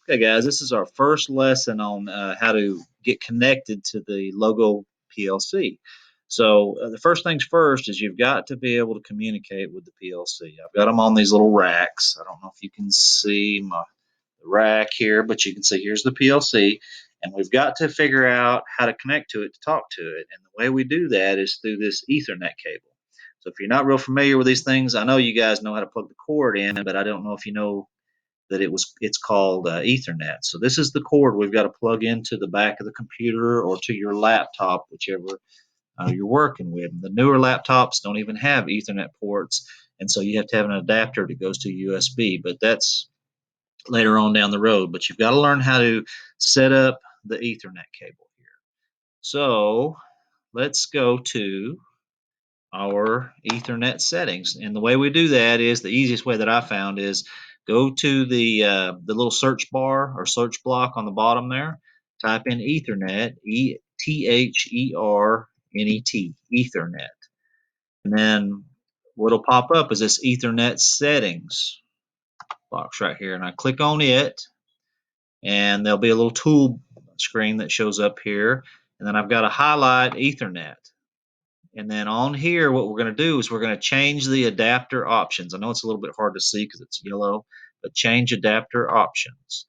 Okay, guys, this is our first lesson on how to get connected to the Logo PLC. So the first things first is you've got to be able to communicate with the PLC. I've got them on these little racks. I don't know if you can see my rack here, but you can see here's the PLC, and we've got to figure out how to connect to it to talk to it. And the way we do that is through this Ethernet cable. So if you're not real familiar with these things, I know you guys know how to plug the cord in, but I don't know if you know that it's called Ethernet. So this is the cord we've got to plug into the back of the computer or to your laptop, whichever you're working with. The newer laptops don't even have Ethernet ports, and so you have to have an adapter that goes to USB. But that's later on down the road. But you've got to learn how to set up the Ethernet cable here. So let's go to our Ethernet settings. And the way we do that is the easiest way that I found is go to the little search bar or search block on the bottom there. Type in Ethernet, Ethernet, Ethernet, and then what'll pop up is this Ethernet settings box right here, and I click on it, and there'll be a little tool screen that shows up here, and then I've got to highlight Ethernet. And then on here, what we're going to do is we're going to change the adapter options. I know it's a little bit hard to see because it's yellow, but change adapter options.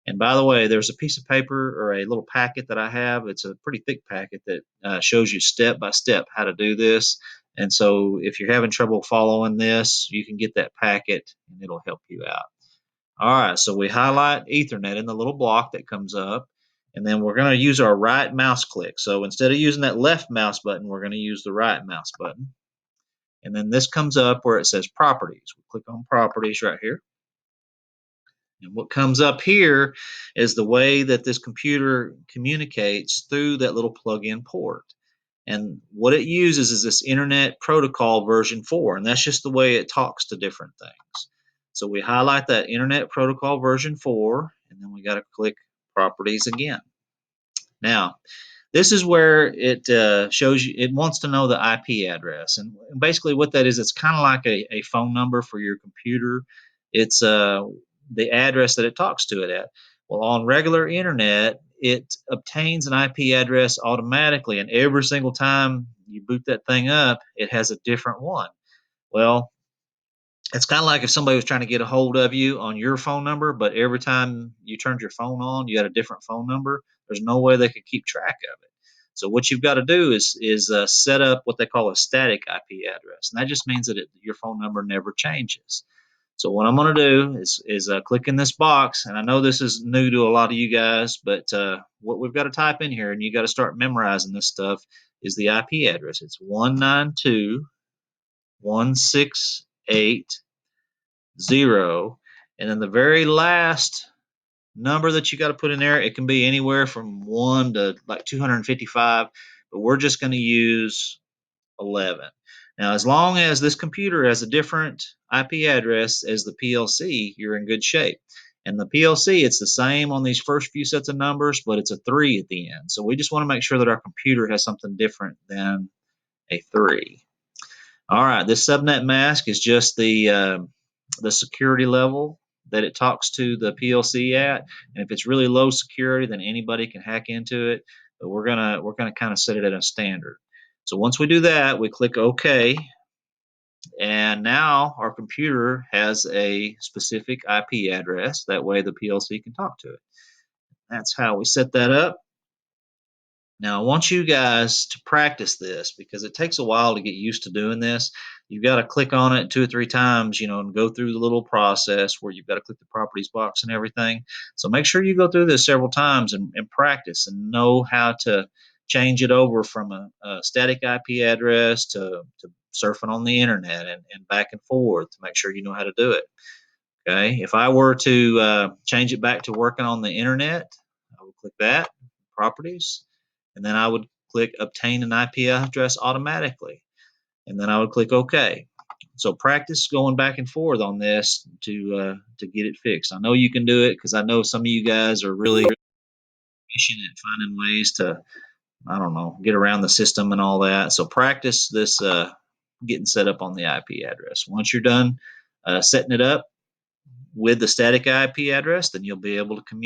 And by the way, there's a piece of paper or a little packet that I have. It's a pretty thick packet that shows you step by step how to do this. And so if you're having trouble following this, you can get that packet and it'll help you out. All right, so we highlight Ethernet in the little block that comes up. And then we're going to use our right mouse click. So instead of using that left mouse button, we're going to use the right mouse button. And then this comes up where it says Properties. We click on Properties right here. And what comes up here is the way that this computer communicates through that little plug-in port. And what it uses is this Internet Protocol version 4, and that's just the way it talks to different things. So we highlight that Internet Protocol version 4, and then we got to click Properties again. Now, this is where it shows you, it wants to know the IP address. And basically what that is, it's kind of like a phone number for your computer. It's the address that it talks to it at. Well, on regular internet, it obtains an IP address automatically, and every single time you boot that thing up, it has a different one. Well, it's kind of like if somebody was trying to get a hold of you on your phone number, but every time you turned your phone on, you had a different phone number. There's no way they could keep track of it. So what you've got to do is set up what they call a static IP address, and that just means that your phone number never changes. So what I'm going to do is click in this box, and I know this is new to a lot of you guys, but what we've got to type in here, and you got to start memorizing this stuff, is the IP address. It's 192.168.0, and then the very last number that you got to put in there, it can be anywhere from 1 to like 255, but we're just going to use 11. Now, as long as this computer has a different IP address as the PLC, you're in good shape. And the PLC, it's the same on these first few sets of numbers, but it's a 3 at the end. So we just want to make sure that our computer has something different than a 3. All right, this subnet mask is just the security level that it talks to the PLC at, and if it's really low security, then anybody can hack into it. But we're gonna kind of set it at a standard. So once we do that, we click OK, and now our computer has a specific IP address. That way, the PLC can talk to it. That's how we set that up. Now, I want you guys to practice this because it takes a while to get used to doing this. You've got to click on it 2 or 3 times, and go through the little process where you've got to click the properties box and everything. So make sure you go through this several times and practice and know how to change it over from a static IP address to surfing on the internet and back and forth to make sure you know how to do it. Okay, if I were to change it back to working on the internet, I would click that, properties, and then I would click obtain an IP address automatically, and then I would click OK. So practice going back and forth on this to get it fixed. I know you can do it because I know some of you guys are really efficient at finding ways to, I don't know, get around the system and all that. So practice this getting set up on the IP address. Once you're done setting it up, with the static IP address, then you'll be able to communicate